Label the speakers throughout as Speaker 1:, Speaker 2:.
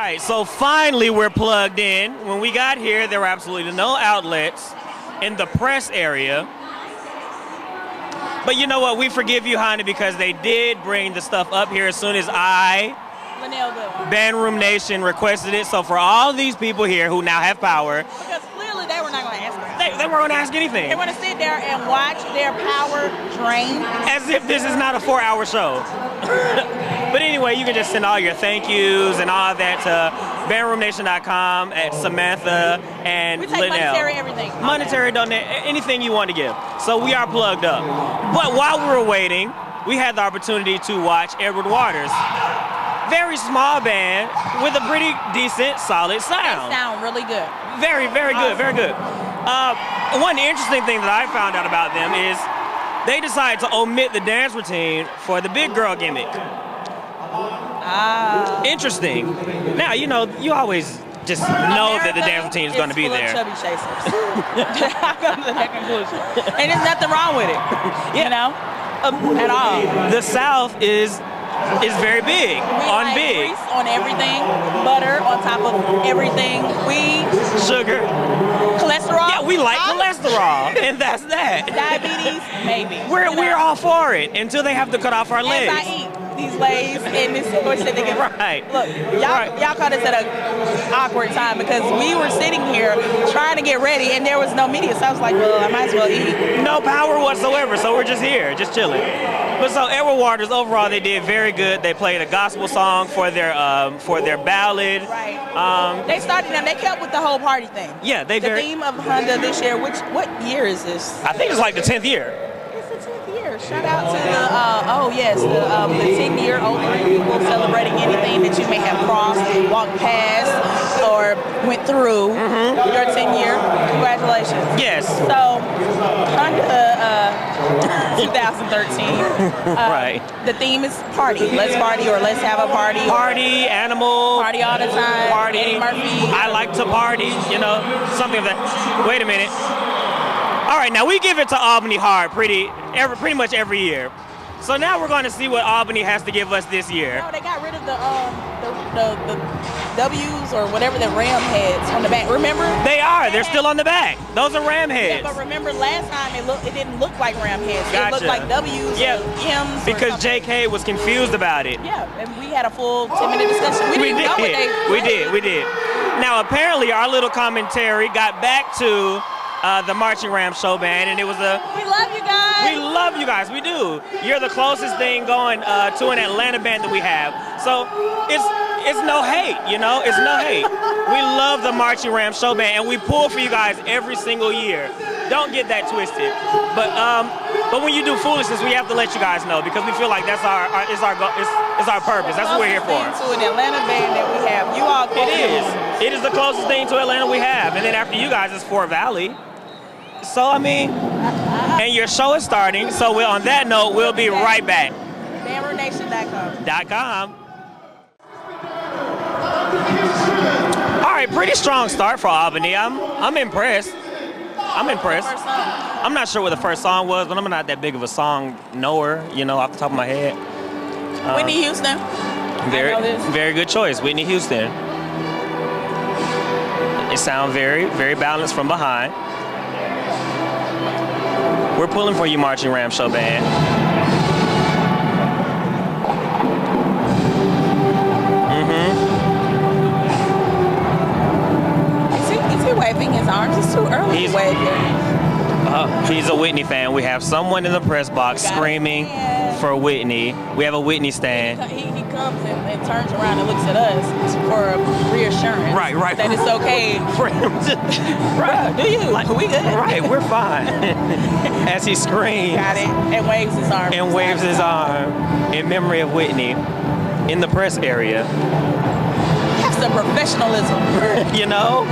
Speaker 1: right, so finally we're plugged in. When we got here, there were absolutely no outlets in the press area. But you know what? We forgive you, Honey, because they did bring the stuff up here as soon as
Speaker 2: Lynel Goodwin.
Speaker 1: Bandroom Nation requested it. So for all these people here who now have power,
Speaker 2: Because clearly they were not going to ask us.
Speaker 1: they weren't going to ask anything.
Speaker 2: They want to sit there and watch their power drain.
Speaker 1: As if this is not a 4-hour show. But anyway, you can just send all your thank yous and all of that to bandroomnation.com at Samantha and
Speaker 2: We take
Speaker 1: Lynel.
Speaker 2: monetary everything.
Speaker 1: Monetary donate, anything you want to give. So we are plugged up. But while we were waiting, we had the opportunity to watch Edward Waters. Very small band with a pretty decent, solid sound.
Speaker 2: They sound really good.
Speaker 1: Very, very good, very good. One interesting thing that I found out about them is they decided to omit the dance routine for the big girl gimmick. Interesting. Now, you know, you always just know that the dance routine is going to be there.
Speaker 2: Chubby chasers. I come to that conclusion. And there's nothing wrong with it, you know, at all.
Speaker 1: The South is very big on
Speaker 2: like
Speaker 1: big.
Speaker 2: Grease on everything, butter on top of everything, weed,
Speaker 1: Sugar.
Speaker 2: cholesterol.
Speaker 1: Yeah, we like cholesterol, and that's that.
Speaker 2: Diabetes, maybe.
Speaker 1: We're all for it until they have to cut off our
Speaker 2: As
Speaker 1: legs.
Speaker 2: I eat these Lays and this sandwich that they get.
Speaker 1: Right.
Speaker 2: Look, y'all caught us at an awkward time because we were sitting here trying to get ready and there was no media. So I was like, well, I might as well eat.
Speaker 1: No power whatsoever, so we're just here, just chilling. But so Edward Waters, overall, they did very good. They played a gospel song for their ballad.
Speaker 2: Right. They started them. They kept with the whole party thing.
Speaker 1: Yeah, they
Speaker 2: The theme of Honda this year. What year is this?
Speaker 1: I think it's like the 10th year.
Speaker 2: It's the 10th year. Shout out to the 10-year older people celebrating anything that you may have crossed, walked past, or went through your 10-year. Congratulations.
Speaker 1: Yes.
Speaker 2: So, Honda 2013.
Speaker 1: Right.
Speaker 2: The theme is party. Let's party or let's have a party.
Speaker 1: Party, animal.
Speaker 2: Party all the time.
Speaker 1: Party.
Speaker 2: Eddie Murphy.
Speaker 1: I like to party, you know, something of that. Wait a minute. All right, now we give it to Albany hard pretty much every year. So now we're going to see what Albany has to give us this year.
Speaker 2: No, they got rid of the W's or whatever the ram heads on the back. Remember?
Speaker 1: They are. They're still on the back. Those are ram heads.
Speaker 2: Yeah, but remember last time it didn't look like ram heads.
Speaker 1: Gotcha.
Speaker 2: It looked like W's or M's.
Speaker 1: Because
Speaker 2: or something.
Speaker 1: JK was confused about it.
Speaker 2: Yeah, and we had a full 10-minute discussion. We didn't know what they
Speaker 1: We did. Now apparently our little commentary got back to the Marching Ram Show Band, and it was a...
Speaker 2: We love you guys.
Speaker 1: We love you guys. We do. You're the closest thing going to an Atlanta band that we have. So it's no hate, you know? It's no hate. We love the Marching Ram Show Band, and we pull for you guys every single year. Don't get that twisted. But when you do foolishness, we have to let you guys know because we feel like that's our purpose. That's what we're here for.
Speaker 2: To an Atlanta band that we have. You all
Speaker 1: It is. It is the closest thing to Atlanta we have. And then after you guys, it's Fort Valley. So, I mean, and your show is starting. So on that note, we'll be right back.
Speaker 2: BandroomNation.com.
Speaker 1: All right, pretty strong start for Albany. I'm impressed. I'm not sure what the first song was, but I'm not that big of a song knower, you know, off the top of my head.
Speaker 2: Whitney Houston.
Speaker 1: Very good choice, Whitney Houston. It sounds very, very balanced from behind. We're pulling for you, Marching Ram Show Band.
Speaker 2: Is he waving his arms? It's too early to wave it.
Speaker 1: He's a Whitney fan. We have someone in the press box screaming for Whitney. We have a Whitney stand.
Speaker 2: He comes and turns around and looks at us for reassurance.
Speaker 1: Right.
Speaker 2: That it's okay.
Speaker 1: For him to, right.
Speaker 2: Do you? Like, we good?
Speaker 1: Right, we're fine. As he screams.
Speaker 2: Got it. And waves his arm.
Speaker 1: And waves his arm in memory of Whitney in the press area.
Speaker 2: That's some professionalism.
Speaker 1: You know?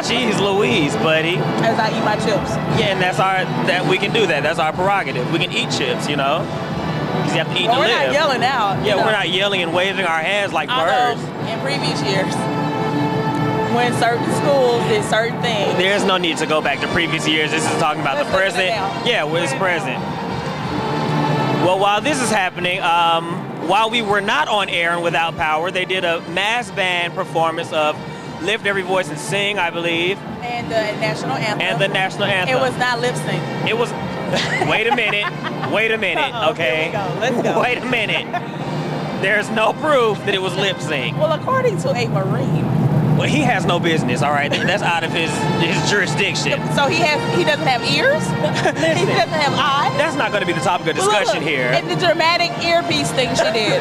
Speaker 1: Jeez Louise, buddy.
Speaker 2: As I eat my chips.
Speaker 1: Yeah, and that we can do that. That's our prerogative. We can eat chips, you know? Because you have to eat to live.
Speaker 2: We're not yelling out.
Speaker 1: Yeah, we're not yelling and waving our hands like birds.
Speaker 2: In previous years, when certain schools did certain things.
Speaker 1: There's no need to go back to previous years. This is talking about the present. Yeah, what's present. Well, while this is happening, while we were not on air and without power, they did a mass band performance of Lift Every Voice and Sing, I believe.
Speaker 2: And the national anthem.
Speaker 1: And the national anthem.
Speaker 2: It was not lip sync.
Speaker 1: It was, wait a minute, okay?
Speaker 2: Here we go. Let's go.
Speaker 1: Wait a minute. There's no proof that it was lip sync.
Speaker 2: Well, according to a Marine.
Speaker 1: Well, he has no business, all right? That's out of his jurisdiction.
Speaker 2: So he doesn't have ears? He doesn't have eyes?
Speaker 1: That's not going to be the topic of discussion
Speaker 2: Look,
Speaker 1: here.
Speaker 2: And the dramatic earpiece thing she did.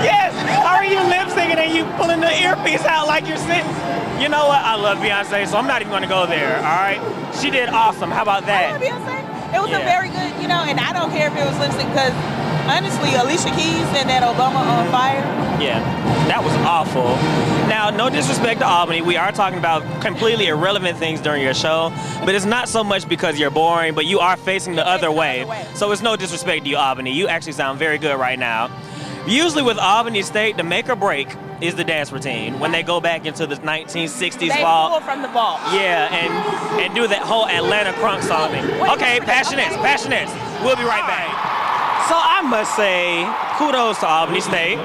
Speaker 1: Yes! How are you lip syncing and you pulling the earpiece out like you're sitting? You know what? I love Beyonce, so I'm not even going to go there, all right? She did awesome. How about that?
Speaker 2: I love Beyonce. It was a very good, and I don't care if it was lip sync because honestly, Alicia Keys and that Obama on Fire.
Speaker 1: Yeah, that was awful. Now, no disrespect to Albany. We are talking about completely irrelevant things during your show, but it's not so much because you're boring, but you are facing the other way. So it's no disrespect to you, Albany. You actually sound very good right now. Usually with Albany State, the make or break is the dance routine when they go back into the 1960s vault.
Speaker 2: They pull from the vault.
Speaker 1: Yeah, and do that whole Atlanta crunk song thing. Okay, passionates. We'll be right back. So I must say, kudos to Albany State.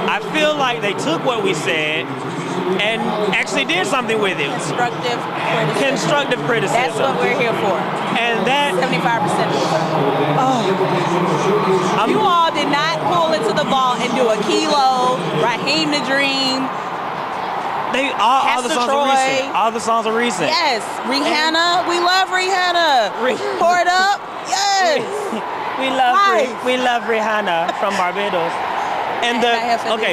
Speaker 1: I feel like they took what we said and actually did something with it.
Speaker 2: Constructive criticism. That's what we're here for.
Speaker 1: And that
Speaker 2: 75%. You all did not pull into the vault and do a Kilo, Raheem the Dream.
Speaker 1: All the songs are recent. All the songs are recent.
Speaker 2: Yes, Rihanna. We love Rihanna. Pour it up. Yes.
Speaker 1: We love Rihanna from Barbados. And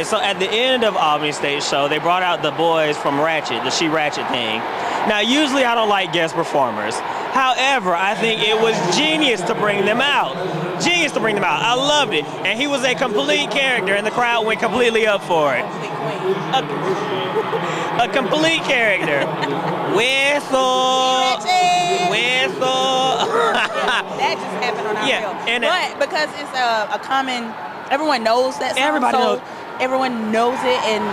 Speaker 1: so at the end of Albany State show, they brought out the boys from Ratchet, the She Ratchet thing. Now, usually I don't like guest performers. However, I think it was genius to bring them out. I loved it. And he was a complete character, and the crowd went completely up for it. A complete character. Whistle.
Speaker 2: That just happened on our show. But because it's a common, everyone knows that song.
Speaker 1: Everybody knows.
Speaker 2: Everyone knows it, and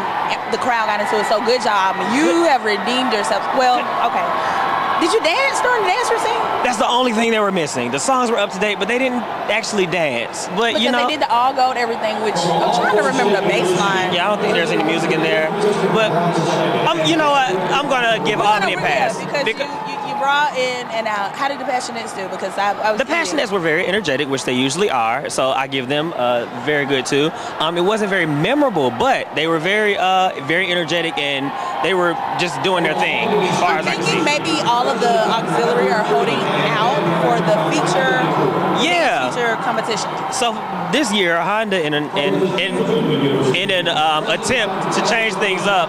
Speaker 2: the crowd got into it. So good job. You have redeemed yourself. Well, okay. Did you dance during the dance routine?
Speaker 1: That's the only thing they were missing. The songs were up to date, but they didn't actually dance. But
Speaker 2: because they did the all gold everything, which I'm trying to remember the bass line.
Speaker 1: Yeah, I don't think there's any music in there. But you know what? I'm gonna give Albany a pass
Speaker 2: because you brought in and out. How did the Passionates do? Because I was
Speaker 1: the Passionates were very energetic, which they usually are. So I give them very good too. It wasn't very memorable, but they were very energetic, and they were just doing their thing. As far as I can see.
Speaker 2: Maybe all of the auxiliary are holding out for the feature competition.
Speaker 1: So this year, Honda, in an attempt to change things up,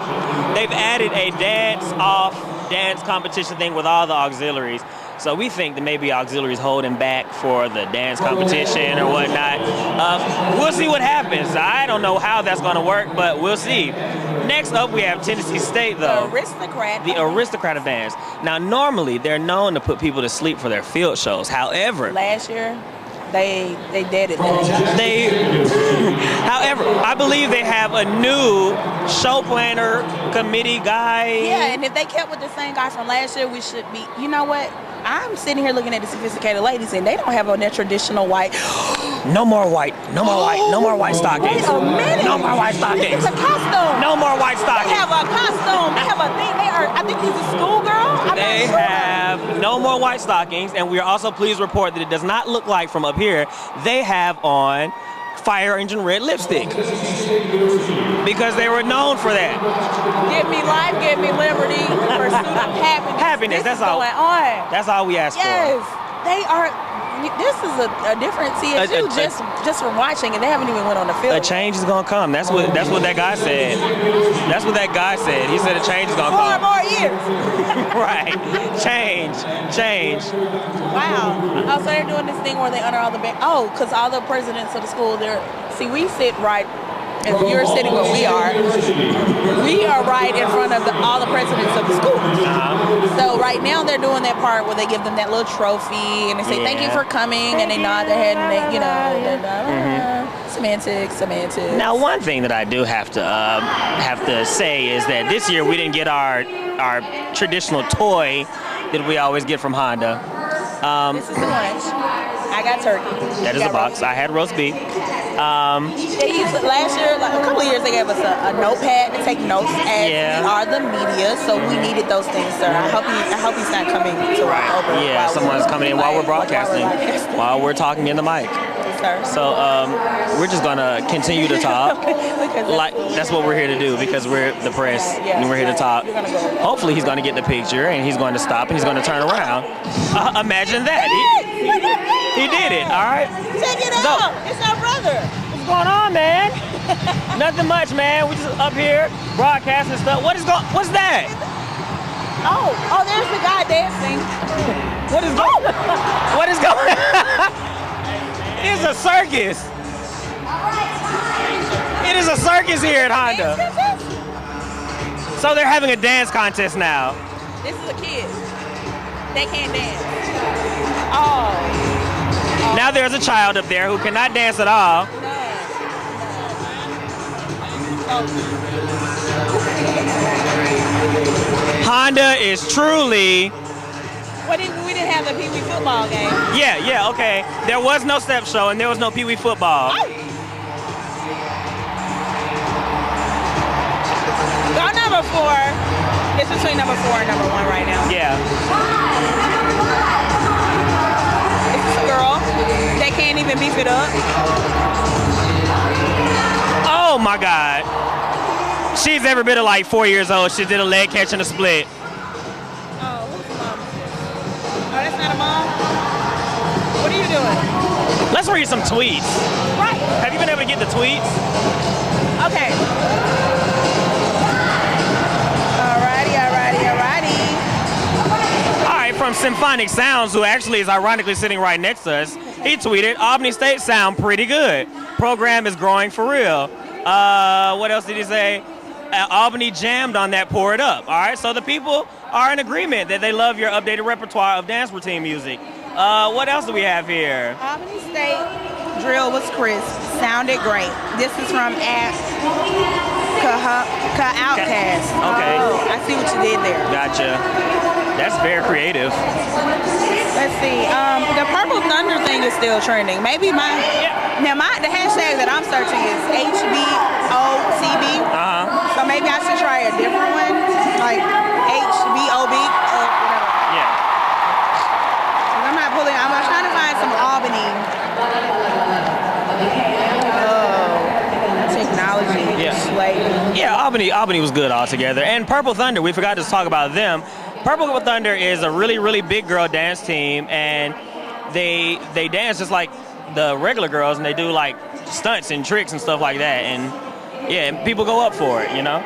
Speaker 1: they've added a dance competition thing with all the auxiliaries. So we think that maybe auxiliaries holding back for the dance competition or whatnot. We'll see what happens. I don't know how that's going to work, but we'll see. Next up, we have Tennessee State, though. The aristocrat of dance. Now, normally, they're known to put people to sleep for their field shows. However,
Speaker 2: last year, they did it.
Speaker 1: However, I believe they have a new show planner committee guy.
Speaker 2: Yeah, and if they kept with the same guy from last year, we should be. You know what? I'm sitting here looking at the sophisticated ladies, and they don't have on their traditional white.
Speaker 1: No more white stockings.
Speaker 2: Wait a minute.
Speaker 1: No more white stockings.
Speaker 2: It's a costume.
Speaker 1: No more white stockings.
Speaker 2: They have a costume. They have a thing. I think he's a schoolgirl.
Speaker 1: They have no more white stockings, and we are also pleased to report that it does not look like from up here they have on fire engine red lipstick because they were known for that.
Speaker 2: Give me life, give me liberty, pursuit of happiness.
Speaker 1: That's all.
Speaker 2: Going on.
Speaker 1: That's all we ask for.
Speaker 2: Yes, they are. This is a different CSU just from watching, and they haven't even went on the field.
Speaker 1: A change is gonna come. That's what that guy said. That's what that guy said. He said a change is gonna come.
Speaker 2: 4 more years.
Speaker 1: Right. Change.
Speaker 2: Wow. Oh, so they're doing this thing where they honor all the because all the presidents of the school. We sit right. If you're sitting where we are right in front of all the presidents of the school. So right now they're doing that part where they give them that little trophy and they say thank you for coming, and they nod their head and they, semantics.
Speaker 1: Now, one thing that I do have to say is that this year we didn't get our traditional toy that we always get from Honda.
Speaker 2: This is the lunch. I got turkey.
Speaker 1: That is a box. I had roast beef.
Speaker 2: Last year, like a couple of years, they gave us a notepad to take notes as we are the media, so we needed those things, sir. I hope he's not coming to over.
Speaker 1: Yeah, someone's coming in while we're broadcasting, while we're talking in the mic. So we're just gonna continue to talk. Like that's what we're here to do because we're the press and we're here to talk. Hopefully he's gonna get the picture and he's going to stop and he's going to turn around. Imagine that. He did it. All right.
Speaker 2: Check it out. It's our brother.
Speaker 1: What's going on, man? Nothing much, man. We just up here broadcasting stuff. What's that?
Speaker 2: Oh, there's the guy dancing.
Speaker 1: What is going on? It is a circus. It is a circus here at Honda. So they're having a dance contest now.
Speaker 2: This is a kid. They can't dance. Oh.
Speaker 1: Now there's a child up there who cannot dance at all. Honda is truly...
Speaker 2: We didn't have the Pee Wee football game.
Speaker 1: Yeah, okay. There was no step show and there was no Pee Wee football.
Speaker 2: Go number 4. It's between number 4 and number 1 right now.
Speaker 1: Yeah.
Speaker 2: It's a girl. They can't even beef it up.
Speaker 1: Oh my God. She's every bit of like 4 years old. She did a leg catch and a split.
Speaker 2: That's not a mom? What are you doing?
Speaker 1: Let's read some tweets.
Speaker 2: Right.
Speaker 1: Have you been able to get the tweets?
Speaker 2: Okay. Alrighty.
Speaker 1: All right, from Symphonic Sounds, who actually is ironically sitting right next to us, he tweeted, Albany State sound pretty good. Program is growing for real. What else did he say? Albany jammed on that Pour It Up. All right, so the people are in agreement that they love your updated repertoire of dance routine music. What else do we have here?
Speaker 2: Albany State drill was crisp. Sounded great. This is from Outcast.
Speaker 1: Okay.
Speaker 2: Oh, I see what you did there.
Speaker 1: Gotcha. That's very creative.
Speaker 2: Let's see. The Purple Thunder thing is still trending. Maybe the hashtag that I'm searching is HBOTB. So maybe I should try a different one, like HBOB.
Speaker 1: Yeah.
Speaker 2: I'm trying to find some Albany. Technology.
Speaker 1: Yeah, Albany was good altogether. And Purple Thunder, we forgot to talk about them. Purple Thunder is a really, really big girl dance team, and they dance just like the regular girls, and they do like stunts and tricks and stuff like that. And yeah, and people go up for it, you know.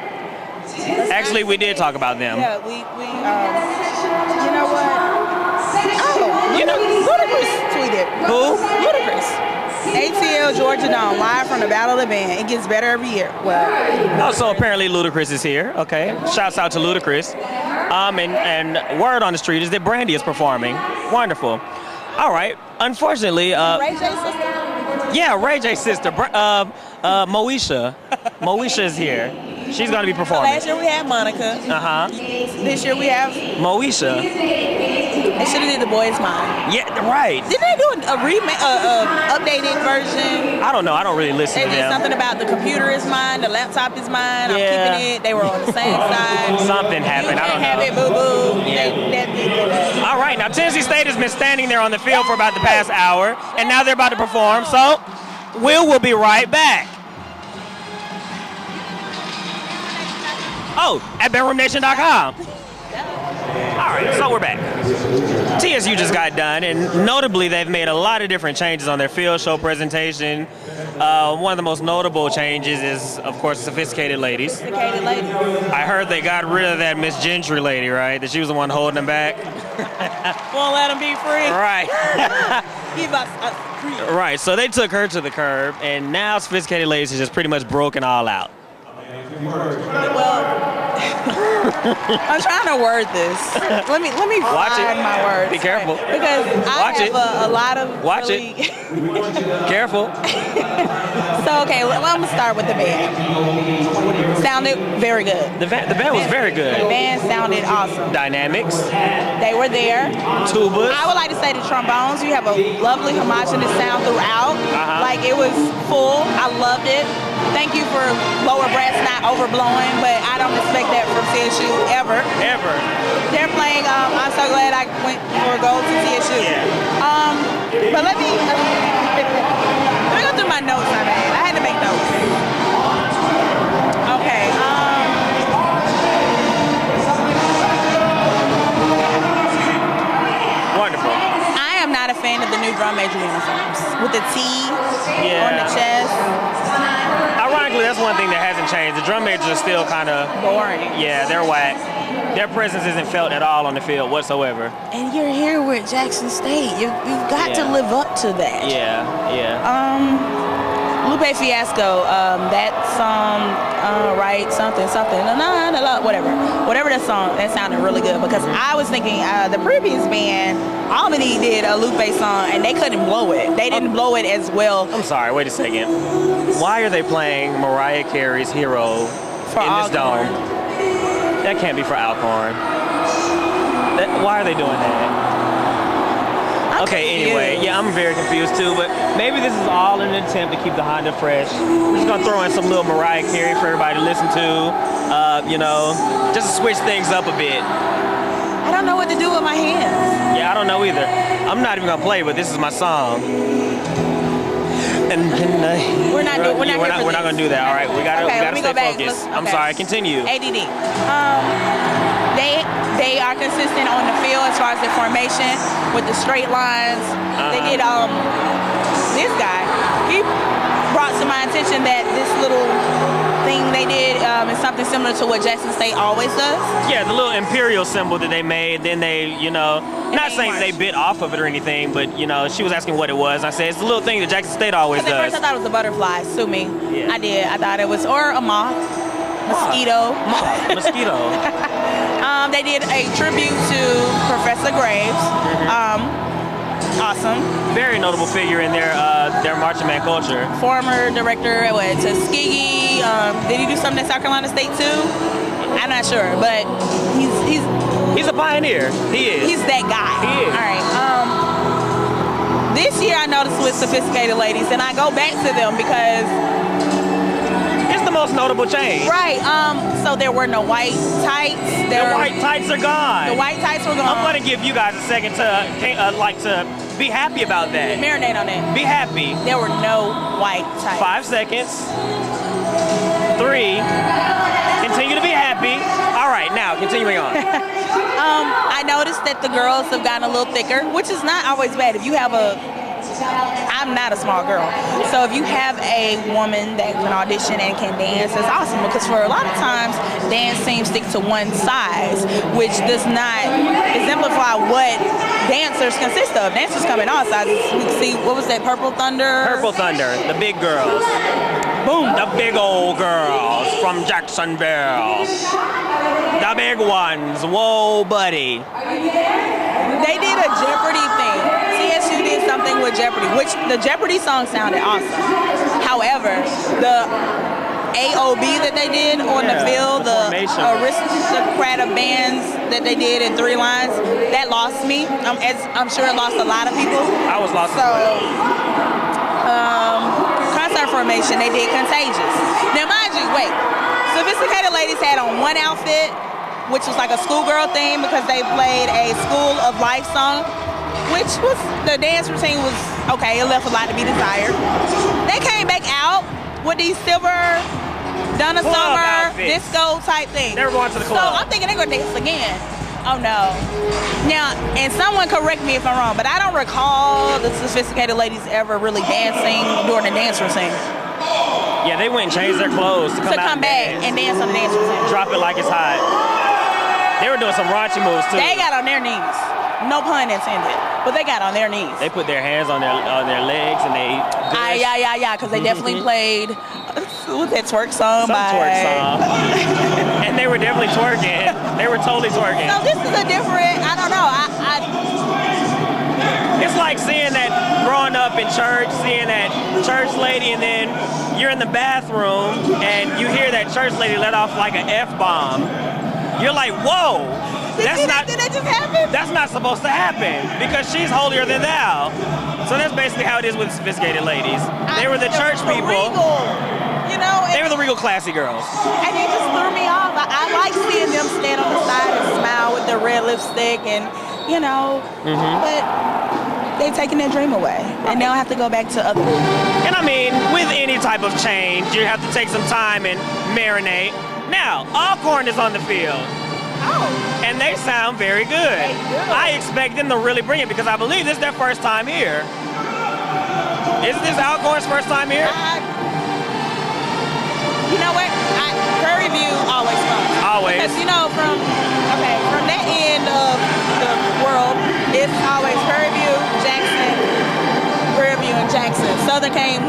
Speaker 1: Actually, we did talk about them.
Speaker 2: Yeah, we you know what? Ludacris tweeted.
Speaker 1: Who?
Speaker 2: Ludacris. ATL Georgia Dome, live from the Battle of the Band. It gets better every year. Well.
Speaker 1: Oh, so apparently Ludacris is here. Okay. Shouts out to Ludacris. And word on the street is that Brandy is performing. Wonderful. All right. Unfortunately,
Speaker 2: Ray J's sister?
Speaker 1: Yeah, Ray J's sister. Moesha. Moesha is here. She's going to be performing.
Speaker 2: Last year we had Monica. This year we have
Speaker 1: Moesha.
Speaker 2: They should have did The Boy's Mind.
Speaker 1: Yeah, right.
Speaker 2: Didn't they do a remake, updated version?
Speaker 1: I don't know. I don't really listen to them.
Speaker 2: They did something about the computer is mine, the laptop is mine. I'm keeping it. They were on the same side.
Speaker 1: Something happened. I don't know.
Speaker 2: Have it, boo boo.
Speaker 1: Yeah. All right. Now Tennessee State has been standing there on the field for about the past hour, and now they're about to perform. So we'll be right back. Oh, at bedroomnation.com. All right, so we're back. TSU just got done, and notably, they've made a lot of different changes on their field show presentation. One of the most notable changes is, of course, sophisticated ladies.
Speaker 2: Sophisticated ladies.
Speaker 1: I heard they got rid of that Miss Gentry lady, right? That she was the one holding them back.
Speaker 2: Won't let them be free.
Speaker 1: Right.
Speaker 2: Give us free.
Speaker 1: Right, so they took her to the curb, and now sophisticated ladies is just pretty much broken all out.
Speaker 2: Well, I'm trying to word this. Let me find my words.
Speaker 1: Be careful.
Speaker 2: Because I have a lot of
Speaker 1: Watch
Speaker 2: really
Speaker 1: it. Careful.
Speaker 2: So, okay, well, I'm going to start with the band. Sounded very good.
Speaker 1: The band was very good.
Speaker 2: The band sounded awesome.
Speaker 1: Dynamics.
Speaker 2: They were there.
Speaker 1: Tubas.
Speaker 2: I would like to say the trombones, you have a lovely homogeneous sound throughout. Like, it was full. I loved it. Thank you for lower brass not overblowing, but I don't expect that from CSU ever.
Speaker 1: Ever.
Speaker 2: They're playing, I'm so glad I went for gold to CSU.
Speaker 1: Yeah.
Speaker 2: But let me go through my notes I made. I had to make notes. Okay.
Speaker 1: Wonderful.
Speaker 2: I am not a fan of the new drum major uniforms with the T on the chest.
Speaker 1: Ironically, that's one thing that hasn't changed. The drum majors are still kind of
Speaker 2: boring.
Speaker 1: Yeah, they're whack. Their presence isn't felt at all on the field whatsoever.
Speaker 2: And you're here with Jackson State. You've got to live up to that.
Speaker 1: Yeah.
Speaker 2: Lupe Fiasco, that song, right, something, whatever that song, that sounded really good because I was thinking the previous band, Albany did a Lupe song and they couldn't blow it. They didn't blow it as well.
Speaker 1: I'm sorry, wait a second. Why are they playing Mariah Carey's Hero
Speaker 2: For
Speaker 1: in this
Speaker 2: Alcorn.
Speaker 1: dome? That can't be for Alcorn. Why are they doing that? Okay, anyway, yeah, I'm very confused too, but maybe this is all in an attempt to keep the Honda fresh. We're just gonna throw in some little Mariah Carey for everybody to listen to, just to switch things up a bit.
Speaker 2: I don't know what to do with my hands.
Speaker 1: Yeah, I don't know either. I'm not even gonna play, but this is my song. And
Speaker 2: we're not
Speaker 1: gonna do that. All right, we gotta stay focused. I'm sorry. Continue.
Speaker 2: ADD. They are consistent on the field as far as the formation with the straight lines. They did this guy. He brought to my attention that this little thing they did is something similar to what Jackson State always does. Yeah,
Speaker 1: the little imperial symbol that they made. Then they, not saying that they bit off of it or anything, but she was asking what it was. I said it's the little thing that Jackson State always does.
Speaker 2: At first I thought it was a butterfly. Sue me.
Speaker 1: Yeah.
Speaker 2: I did. I thought it was or a moth. Mosquito.
Speaker 1: Mosquito.
Speaker 2: They did a tribute to Professor Graves. Awesome.
Speaker 1: Very notable figure in their marching band culture.
Speaker 2: Former director at Tuskegee. Did he do something at South Carolina State too? I'm not sure, but
Speaker 1: he's a pioneer. He is.
Speaker 2: He's that guy.
Speaker 1: He is.
Speaker 2: All right. This year I noticed with Sophisticated Ladies, and I go back to them because
Speaker 1: it's the most notable change.
Speaker 2: Right. So there were no white tights.
Speaker 1: The white tights are gone.
Speaker 2: The white tights were gone.
Speaker 1: I'm gonna give you guys a second to be happy about that.
Speaker 2: Marinate on it.
Speaker 1: Be happy.
Speaker 2: There were no white tights.
Speaker 1: 5 seconds. 3. Continue to be happy. All right, now continuing on.
Speaker 2: I noticed that the girls have gotten a little thicker, which is not always bad. If you have I'm not a small girl, so if you have a woman that can audition and can dance, that's awesome, because for a lot of times dance teams stick to one size, which does not exemplify what dancers consist of. Dancers come in all sizes. We see, what was that, Purple Thunder?
Speaker 1: Purple Thunder, the big girls.
Speaker 2: Boom.
Speaker 1: The big old girls from Jacksonville. The big ones. Whoa, buddy.
Speaker 2: They did a Jeopardy thing. CSU did something with Jeopardy, which the Jeopardy song sounded awesome. However, the AOB that they did on the field, the aristocrat of bands that they did in 3 lines, that lost me. I'm sure it lost a lot of people.
Speaker 1: I was lost.
Speaker 2: Concert formation, they did Contagious. Now, mind you, wait. Sophisticated Ladies had on one outfit, which was like a schoolgirl theme because they played a School of Life song, which was, the dance routine was okay. It left a lot to be desired. They came back out with these silver Donna Summer disco type things.
Speaker 1: They were going to the club.
Speaker 2: So I'm thinking they're going to dance again. Oh no. Now, and someone correct me if I'm wrong, but I don't recall the Sophisticated Ladies ever really dancing during the dance routine.
Speaker 1: Yeah, they went and changed their clothes to come
Speaker 2: back and dance on the dance routine.
Speaker 1: Drop it like it's hot. They were doing some raunchy moves too.
Speaker 2: They got on their knees. No pun intended. But they got on their knees.
Speaker 1: They put their hands on their legs and they.
Speaker 2: Yeah, because they definitely played. What's that twerk song?
Speaker 1: Twerk song. And they were definitely twerking. They were totally twerking.
Speaker 2: So this is a different. I don't know.
Speaker 1: It's like seeing that growing up in church, seeing that church lady, and then you're in the bathroom and you hear that church lady let off like an F-bomb. You're like, whoa,
Speaker 2: Did that just happen?
Speaker 1: that's not supposed to happen because she's holier than thou. So that's basically how it is with sophisticated ladies. They were the church people.
Speaker 2: Regal, you know,
Speaker 1: They were the regal classy girls.
Speaker 2: and it just threw me off. I like seeing them stand on the side and smile with their red lipstick and, you know, but they taking their dream away. And they'll have to go back to other.
Speaker 1: And I mean, with any type of change, you have to take some time and marinate. Now, Alcorn is on the field.
Speaker 2: Oh.
Speaker 1: And they sound very good.
Speaker 2: They do.
Speaker 1: I expect them to really bring it because I believe this is their first time here. Is this Alcorn's first time here?
Speaker 2: You know what? Prairie View always fun.
Speaker 1: Always.
Speaker 2: Because, you know, from that end of the world, it's always Prairie View, Jackson, Prairie View, and Jackson. Southern came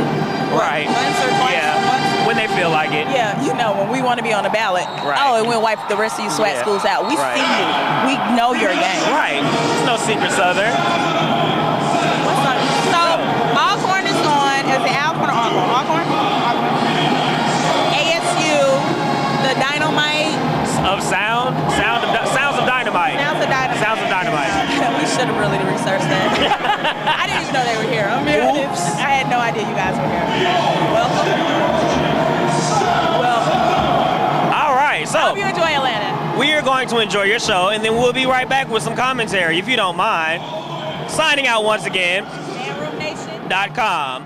Speaker 1: Right.
Speaker 2: once or twice.
Speaker 1: Yeah. When they feel like it.
Speaker 2: Yeah, you know, when we want to be on the ballot.
Speaker 1: Right.
Speaker 2: Oh, and we'll wipe the rest of you SWAT
Speaker 1: Yeah.
Speaker 2: schools out. We
Speaker 1: Right.
Speaker 2: see you. We know your game.
Speaker 1: Right. It's no secret Southern.
Speaker 2: What's up? So, Alcorn is on. Is it Alcorn or Alcorn? Alcorn? ASU, the Dynamite.
Speaker 1: Of sounds of dynamite.
Speaker 2: Sounds of Dynamite.
Speaker 1: Sounds of dynamite.
Speaker 2: We should have really researched that. I didn't even know they were here.
Speaker 1: Oops.
Speaker 2: I had no idea you guys were here. Welcome.
Speaker 1: All right, so
Speaker 2: Hope you enjoy Atlanta.
Speaker 1: we are going to enjoy your show, and then we'll be right back with some commentary, if you don't mind. Signing out once again.
Speaker 2: AndRoomNation.
Speaker 1: .com.